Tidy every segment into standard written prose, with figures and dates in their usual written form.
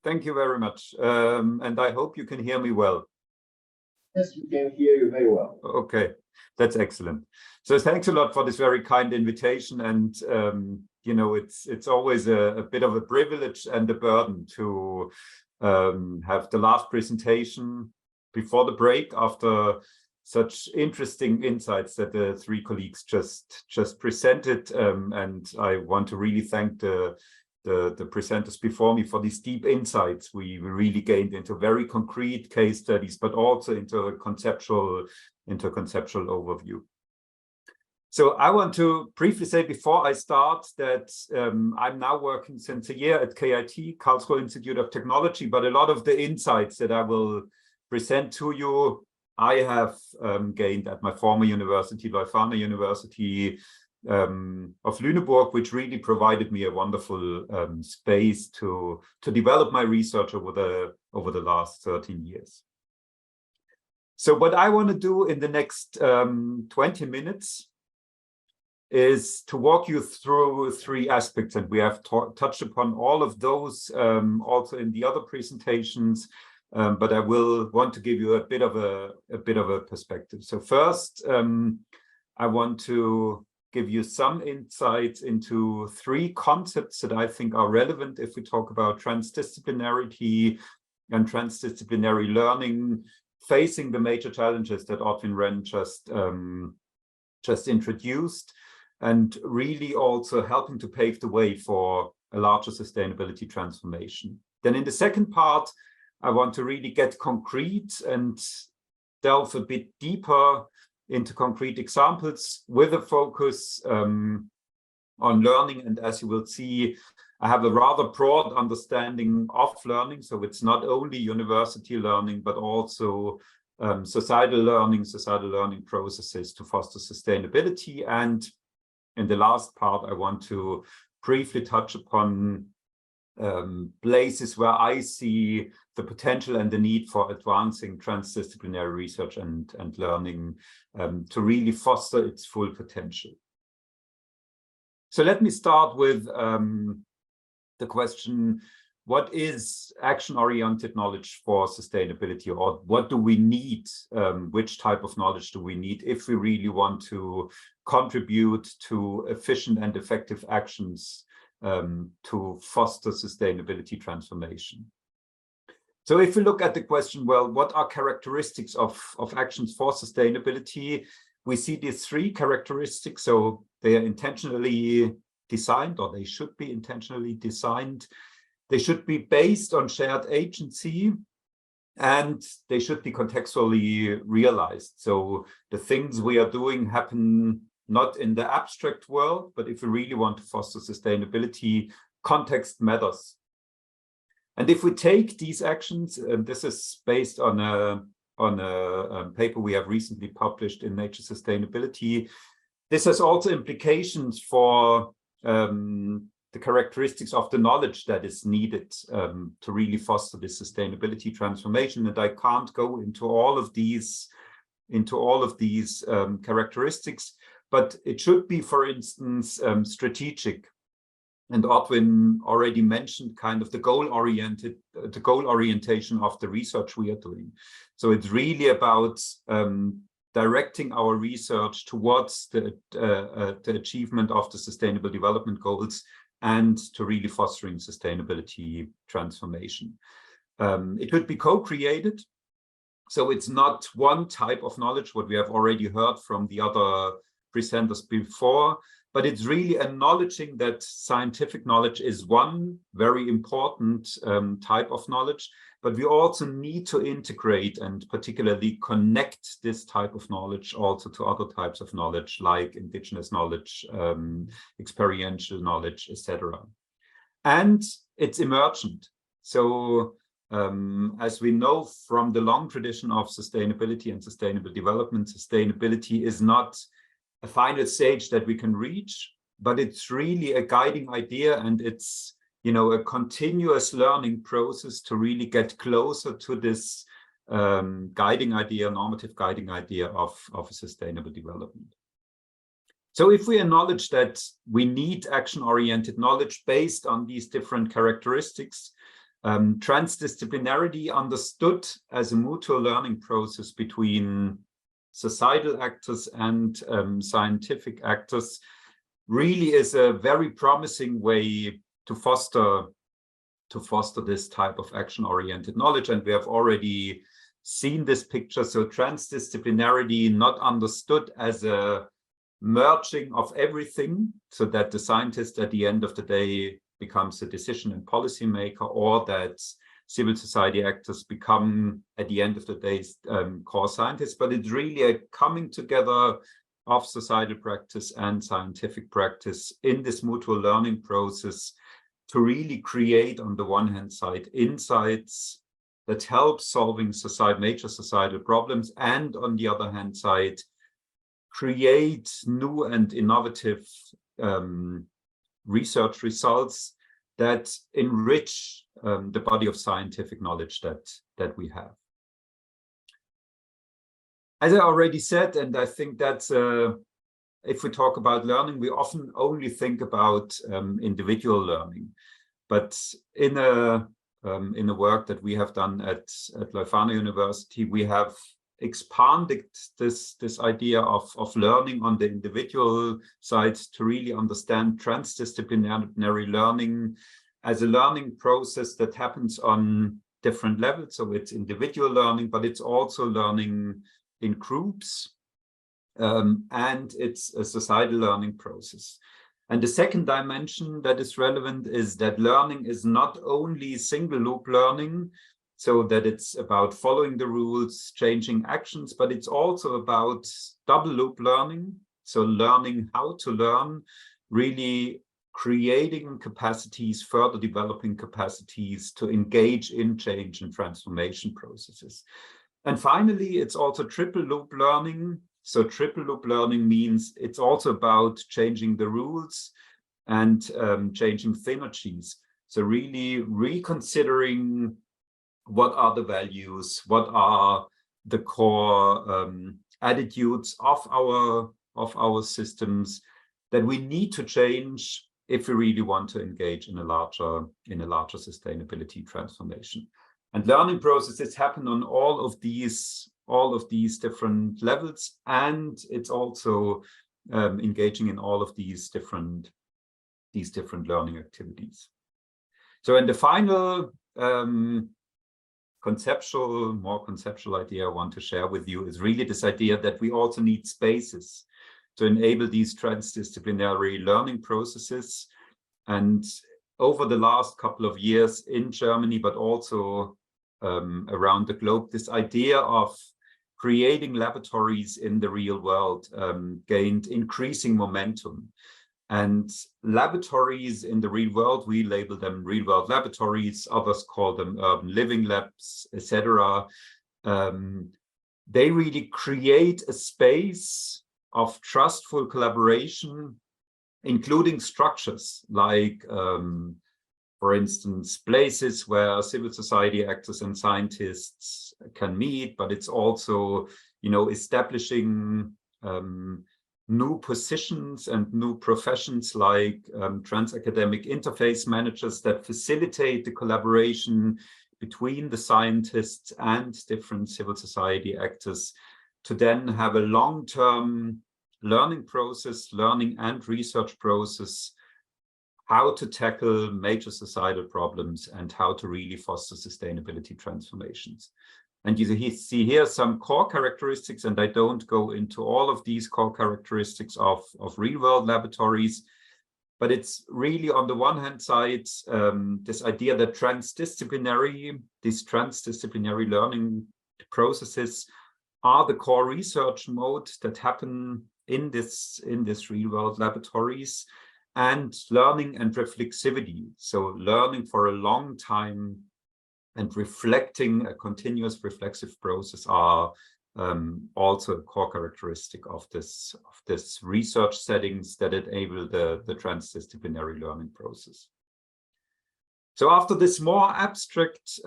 Thank you very much. And I hope you can hear me well. Yes, we can hear you very well. Okay, that's excellent. So thanks a lot for this very kind invitation. And, you know, it's always a bit of a privilege and a burden to have the last presentation before the break after such interesting insights that the three colleagues just presented. And I want to really thank the presenters before me for these deep insights we really gained into very concrete case studies, but also into a conceptual overview. So I want to briefly say before I start that I'm now working since a year at KIT, Karlsruhe Institute of Technology, but a lot of the insights that I will present to you, I have gained at my former university, Leuphana University of Luneburg, which really provided me a wonderful space to develop my research over the last 13 years. So what I want to do in the next 20 minutes is to walk you through three aspects, and we have touched upon all of those also in the other presentations. But I will want to give you a bit of a perspective. So first, I want to give you some insights into three concepts that I think are relevant if we talk about transdisciplinarity and transdisciplinary learning, facing the major challenges that Ortwin Renn just introduced, and really also helping to pave the way for a larger sustainability transformation. Then in the second part, I want to really get concrete and delve a bit deeper into concrete examples with a focus on learning. And as you will see, I have a rather broad understanding of learning. So it's not only university learning, but also societal learning processes to foster sustainability. And in the last part, I want to briefly touch upon places where I see the potential and the need for advancing transdisciplinary research and learning to really foster its full potential. So let me start with the question, what is action-oriented knowledge for sustainability, or what do we need? Which type of knowledge do we need if we really want to contribute to efficient and effective actions to foster sustainability transformation? So if we look at the question, well, what are characteristics of actions for sustainability? We see these three characteristics. So they are intentionally designed, or they should be intentionally designed. They should be based on shared agency, and they should be contextually realized. So the things we are doing happen not in the abstract world, but if we really want to foster sustainability, context matters. And if we take these actions, and this is based on a paper we have recently published in Nature Sustainability, this has also implications for the characteristics of the knowledge that is needed to really foster this sustainability transformation. And I can't go into all of these characteristics, but it should be, for instance, strategic. And Ortwin already mentioned kind of the goal orientation of the research we are doing. So it's really about directing our research towards the achievement of the Sustainable Development Goals and to really fostering sustainability transformation. It could be co-created. So it's not one type of knowledge, what we have already heard from the other presenters before, but it's really acknowledging that scientific knowledge is one very important type of knowledge, but we also need to integrate and particularly connect this type of knowledge also to other types of knowledge, like indigenous knowledge, experiential knowledge, etc. And it's emergent. So as we know from the long tradition of sustainability and sustainable development, sustainability is not a final stage that we can reach, but it's really a guiding idea, and it's, you know, a continuous learning process to really get closer to this guiding idea, normative guiding idea of a sustainable development. So if we acknowledge that we need action-oriented knowledge based on these different characteristics, Transdisciplinarity understood as a mutual learning process between societal actors and scientific actors really is a very promising way to foster this type of action-oriented knowledge. And we have already seen this picture. So transdisciplinarity not understood as a merging of everything, so that the scientist at the end of the day becomes a decision and policy maker, or that civil society actors become at the end of the day core scientists, but it's really a coming together of societal practice and scientific practice in this mutual learning process to really create, on the one hand side, insights that help solving major societal problems, and on the other hand side, create new and innovative research results that enrich the body of scientific knowledge that we have. As I already said, and I think that's if we talk about learning, we often only think about individual learning. But in a work that we have done at Leuphana University, we have expanded this idea of learning on the individual side to really understand transdisciplinary learning as a learning process that happens on different levels. So it's individual learning, but it's also learning in groups, and it's a societal learning process. And the second dimension that is relevant is that learning is not only single loop learning, so that it's about following the rules, changing actions, but it's also about double loop learning. So learning how to learn, really creating capacities, further developing capacities to engage in change and transformation processes. And finally, it's also triple loop learning. So triple loop learning means it's also about changing the rules and changing synergies. So really reconsidering what are the values, what are the core attitudes of our systems that we need to change if we really want to engage in a larger sustainability transformation. And learning processes happen on all of these different levels, and it's also engaging in all of these different learning activities. So in the final more conceptual idea I want to share with you is really this idea that we also need spaces to enable these transdisciplinary learning processes. And over the last couple of years in Germany, but also around the globe, this idea of creating laboratories in the real world gained increasing momentum. And laboratories in the real world, we label them real world laboratories, others call them urban living labs, etc. They really create a space of trustful collaboration, including structures like, for instance, places where civil society actors and scientists can meet, but it's also, establishing new positions and new professions like trans-academic interface managers that facilitate the collaboration between the scientists and different civil society actors to then have a long-term learning and research process, how to tackle major societal problems and how to really foster sustainability transformations. And you see here some core characteristics, and I don't go into all of these core characteristics of real-world laboratories, but it's really on the one hand side, this idea that these transdisciplinary learning processes are the core research mode that happen in this real-world laboratories, and learning and reflexivity. So learning for a long time and reflecting, a continuous reflexive process, are also a core characteristic of this research settings that enable the transdisciplinary learning process. So after this more abstract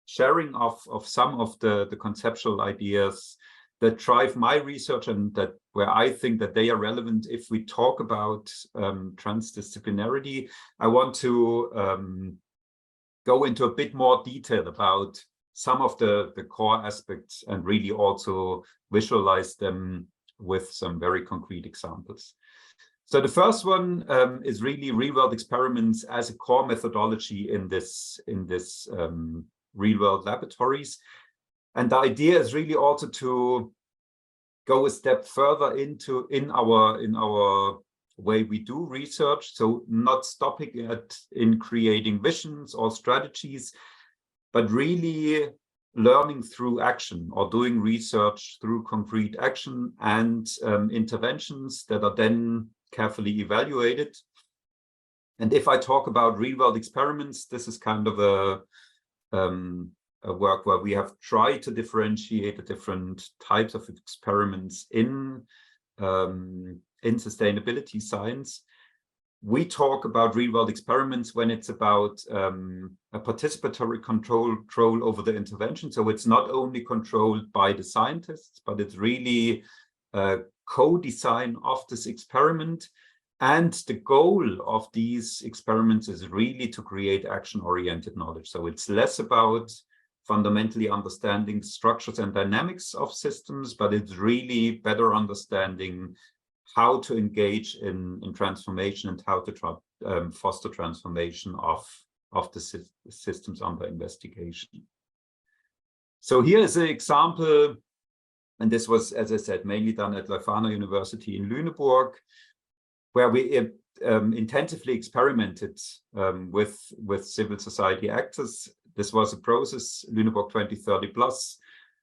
sharing of some of the conceptual ideas that drive my research and that where I think that they are relevant if we talk about transdisciplinarity, I want to go into a bit more detail about some of the core aspects and really also visualize them with some very concrete examples. So the first one is really real-world experiments as a core methodology in this real-world laboratories. And the idea is really also to go a step further in our way we do research. So not stopping in creating visions or strategies, but really learning through action or doing research through concrete action and interventions that are then carefully evaluated. And if I talk about real-world experiments, this is kind of a work where we have tried to differentiate the different types of experiments in sustainability science. We talk about real-world experiments when it's about a participatory control over the intervention. So it's not only controlled by the scientists, but it's really a co-design of this experiment. And the goal of these experiments is really to create action-oriented knowledge. So it's less about fundamentally understanding structures and dynamics of systems, but it's really better understanding how to engage in transformation and how to foster transformation of the systems under investigation. So here is an example, and this was, as I said, mainly done at Leuphana University in Luneburg, where we intensively experimented with civil society actors. This was a process, Luneburg 2030 Plus,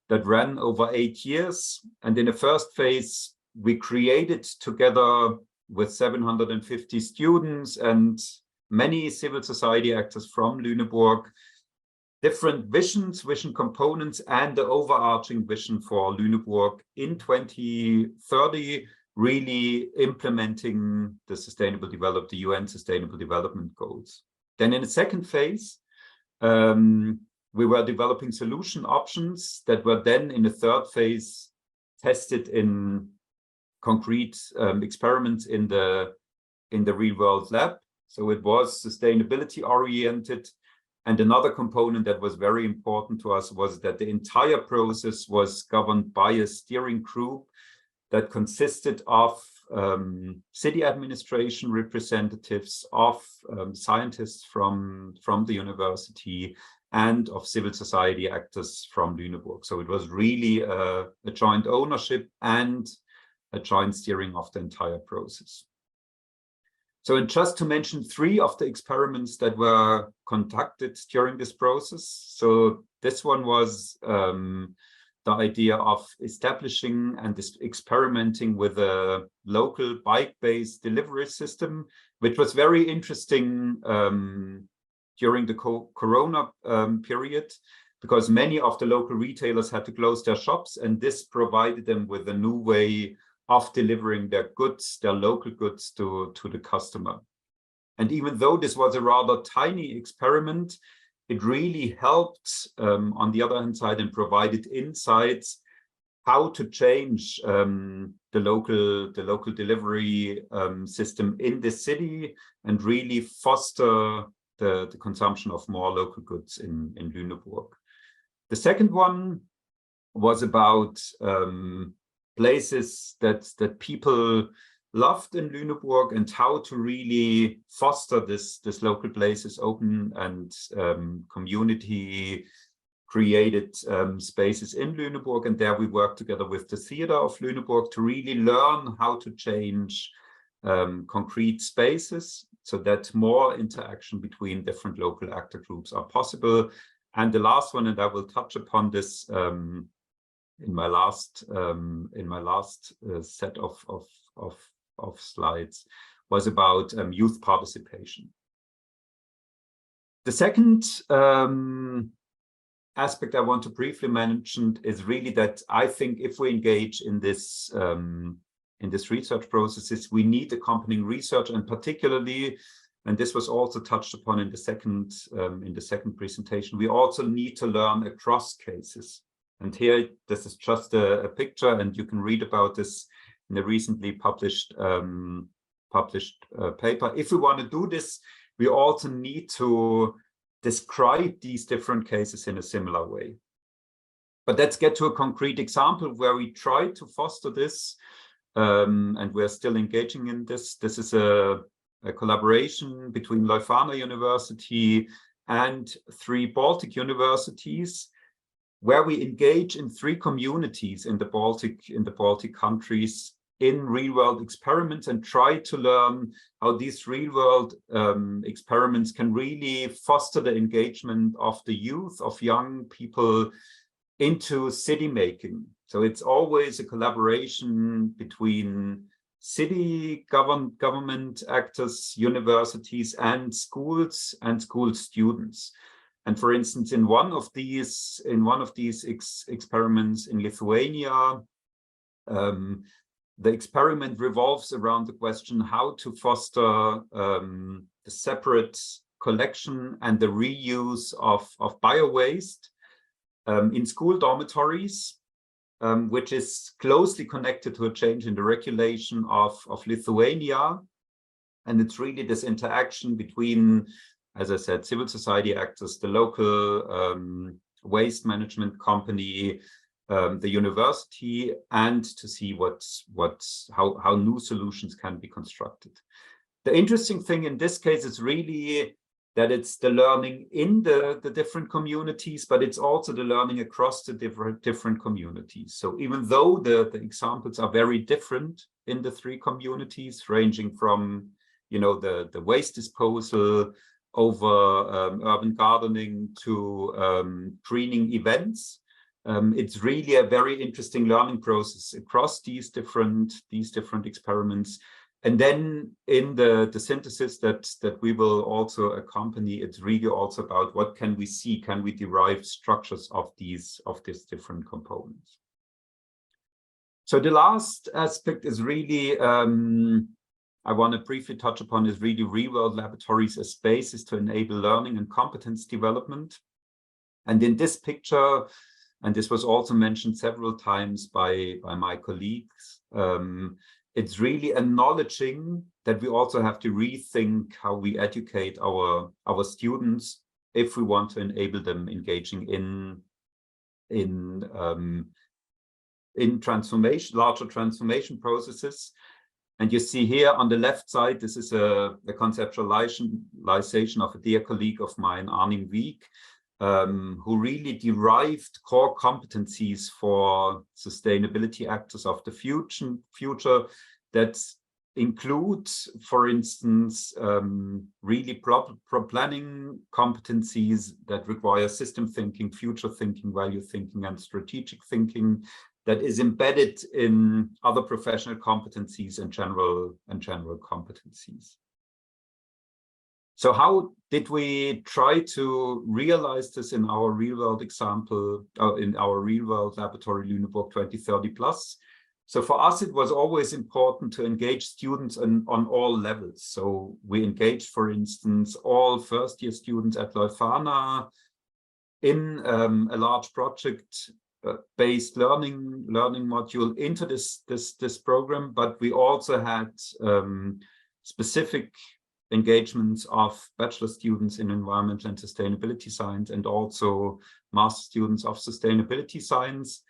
that ran over 8 years. And in the first phase, we created together with 750 students and many civil society actors from Luneburg, different vision components and the overarching vision for Luneburg in 2030, really implementing the UN Sustainable Development Goals. Then in the second phase, we were developing solution options that were then in the third phase tested in concrete experiments in the real world lab. So it was sustainability oriented. And another component that was very important to us was that the entire process was governed by a steering group that consisted of city administration representatives, of scientists from the university, and of civil society actors from Luneburg. So it was really a joint ownership and a joint steering of the entire process. So just to mention 3 of the experiments that were conducted during this process. So this one was the idea of establishing and experimenting with a local bike-based delivery system, which was very interesting during the Corona period, because many of the local retailers had to close their shops, and this provided them with a new way of delivering their goods, their local goods to the customer. And even though this was a rather tiny experiment, it really helped on the other hand side and provided insights how to change the local delivery system in the city and really foster the consumption of more local goods in Luneburg. The second one was about places that people loved in Luneburg and how to really foster this local places, open and community created spaces in Luneburg. And there we worked together with the theater of Luneburg to really learn how to change concrete spaces so that more interaction between different local actor groups are possible. And the last one, and I will touch upon this in my last set of slides, was about youth participation. The second aspect I want to briefly mention is really that I think if we engage in this research processes, we need accompanying research, and particularly, and this was also touched upon in the second presentation, we also need to learn across cases. And here, this is just a picture, and you can read about this in the recently published paper. If we want to do this, we also need to describe these different cases in a similar way. But let's get to a concrete example where we try to foster this, and we're still engaging in this. This is a collaboration between Leuphana University and 3 Baltic universities, where we engage in 3 communities in the Baltic countries in real-world experiments and try to learn how these real-world experiments can really foster the engagement of the youth, of young people, into city making. So it's always a collaboration between city government actors, universities, and schools students. And for instance, in one of these experiments in Lithuania, the experiment revolves around the question how to foster the separate collection and the reuse of bio-waste in school dormitories, which is closely connected to a change in the regulation of Lithuania. And it's really this interaction between, as I said, civil society actors, the local waste management company, the university, and to see how new solutions can be constructed. The interesting thing in this case is really that it's the learning in the different communities, but it's also the learning across the different communities. So even though the examples are very different in the 3 communities, ranging from, the waste disposal over urban gardening to greening events, it's really a very interesting learning process across these different experiments. And then in the synthesis that we will also accompany, it's really also about what can we see, can we derive structures of these different components. So the last aspect is really, I want to briefly touch upon, is really real-world laboratories as spaces to enable learning and competence development. And in this picture, and this was also mentioned several times by my colleagues, it's really acknowledging that we also have to rethink how we educate our students if we want to enable them engaging in transformation, larger transformation processes. And you see here on the left side, this is a conceptualization of a dear colleague of mine, Arnim Wieck, who really derived core competencies for sustainability actors of the future that include, for instance, really planning competencies that require system thinking, future thinking, value thinking, and strategic thinking that is embedded in other professional competencies and general competencies. So how did we try to realize this in our real-world example, in our real-world laboratory Luneburg 2030+? So for us, it was always important to engage students on all levels. So we engaged, for instance, all first-year students at Leuphana in a large project-based learning module into this program, but we also had specific engagements of bachelor students in environmental and sustainability science and also master students of sustainability science,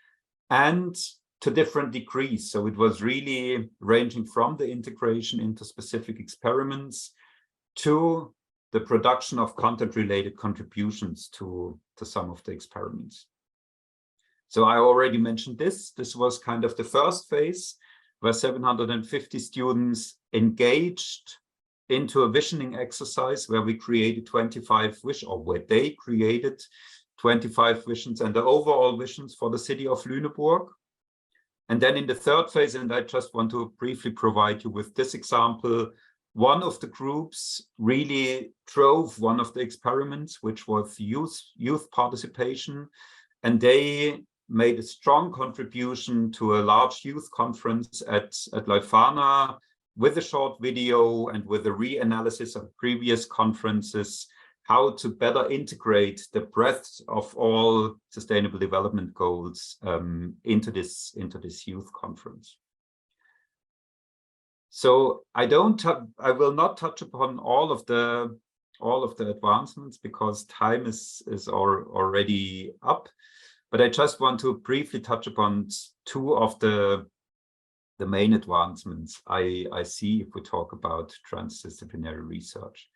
and to different degrees. So it was really ranging from the integration into specific experiments to the production of content-related contributions to some of the experiments. So I already mentioned this. This was kind of the first phase where 750 students engaged into a visioning exercise where we created 25 visions, or where they created 25 visions and the overall visions for the city of Lüneburg. And then in the third phase, and I just want to briefly provide you with this example, one of the groups really drove one of the experiments, which was youth participation, and they made a strong contribution to a large youth conference at Leuphana, with a short video and with a reanalysis of previous conferences, how to better integrate the breadth of all sustainable development goals into this youth conference. So I will not touch upon all of the all of the advancements because time is already up. But I just want to briefly touch upon two of the main advancements I see if we talk about transdisciplinary research.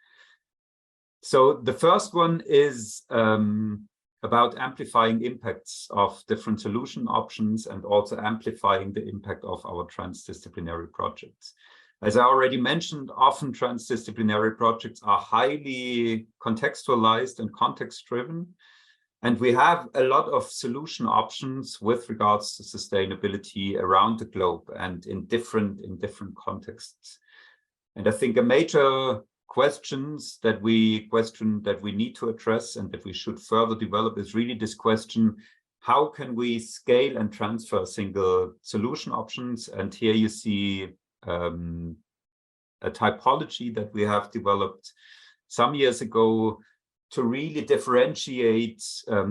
So the first one is about amplifying impacts of different solution options and also amplifying the impact of our transdisciplinary projects. As I already mentioned, often transdisciplinary projects are highly contextualized and context-driven, and we have a lot of solution options with regards to sustainability around the globe and in different contexts. And I think a major questions that we need to address and that we should further develop is really this question: how can we scale and transfer single solution options? And here you see a typology that we have developed some years ago to really differentiate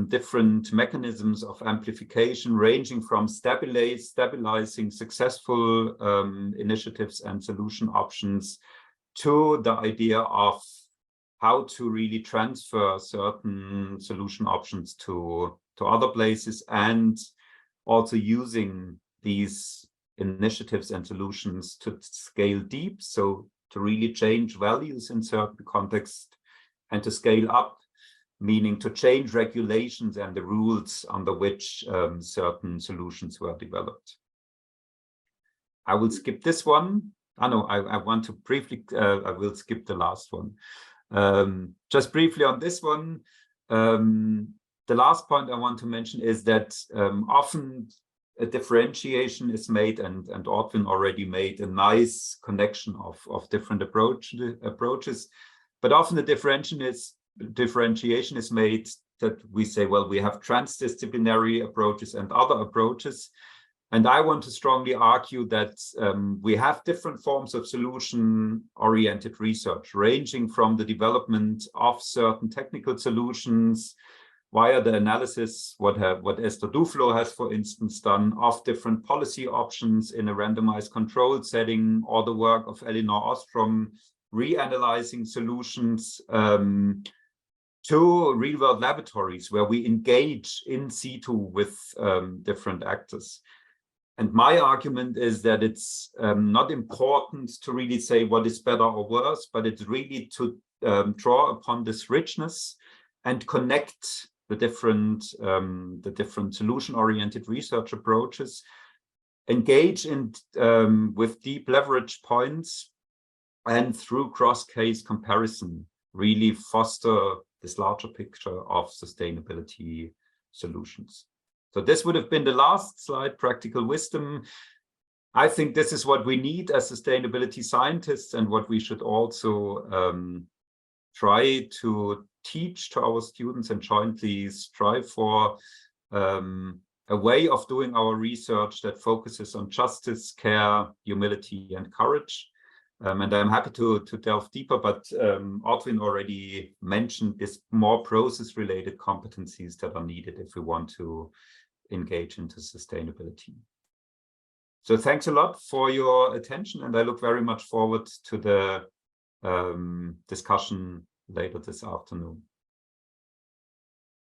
different mechanisms of amplification, ranging from stabilizing successful initiatives and solution options to the idea of how to really transfer certain solution options to other places, and also using these initiatives and solutions to scale deep, so to really change values in certain contexts, and to scale up, meaning to change regulations and the rules under which certain solutions were developed. I will skip this one. I want to briefly, I will skip the last one. Just briefly on this one, the last point I want to mention is that often a differentiation is made, and Ortwin already made a nice connection of different approaches. But often the differentiation is made that we say, well, we have transdisciplinary approaches and other approaches. And I want to strongly argue that we have different forms of solution-oriented research, ranging from the development of certain technical solutions via the analysis, what Esther Duflo has, for instance, done, of different policy options in a randomized controlled setting, or the work of Elinor Ostrom, reanalyzing solutions, to real-world laboratories where we engage in situ with different actors. And my argument is that it's not important to really say what is better or worse, but it's really to draw upon this richness and connect the different solution-oriented research approaches, engage in with deep leverage points, and through cross-case comparison, really foster this larger picture of sustainability solutions. So this would have been the last slide, practical wisdom. I think this is what we need as sustainability scientists, and what we should also try to teach to our students and jointly strive for, a way of doing our research that focuses on justice, care, humility, and courage. And I'm happy to delve deeper, but Ortwin already mentioned these more process-related competencies that are needed if we want to engage into sustainability. So thanks a lot for your attention, and I look very much forward to the discussion later this afternoon.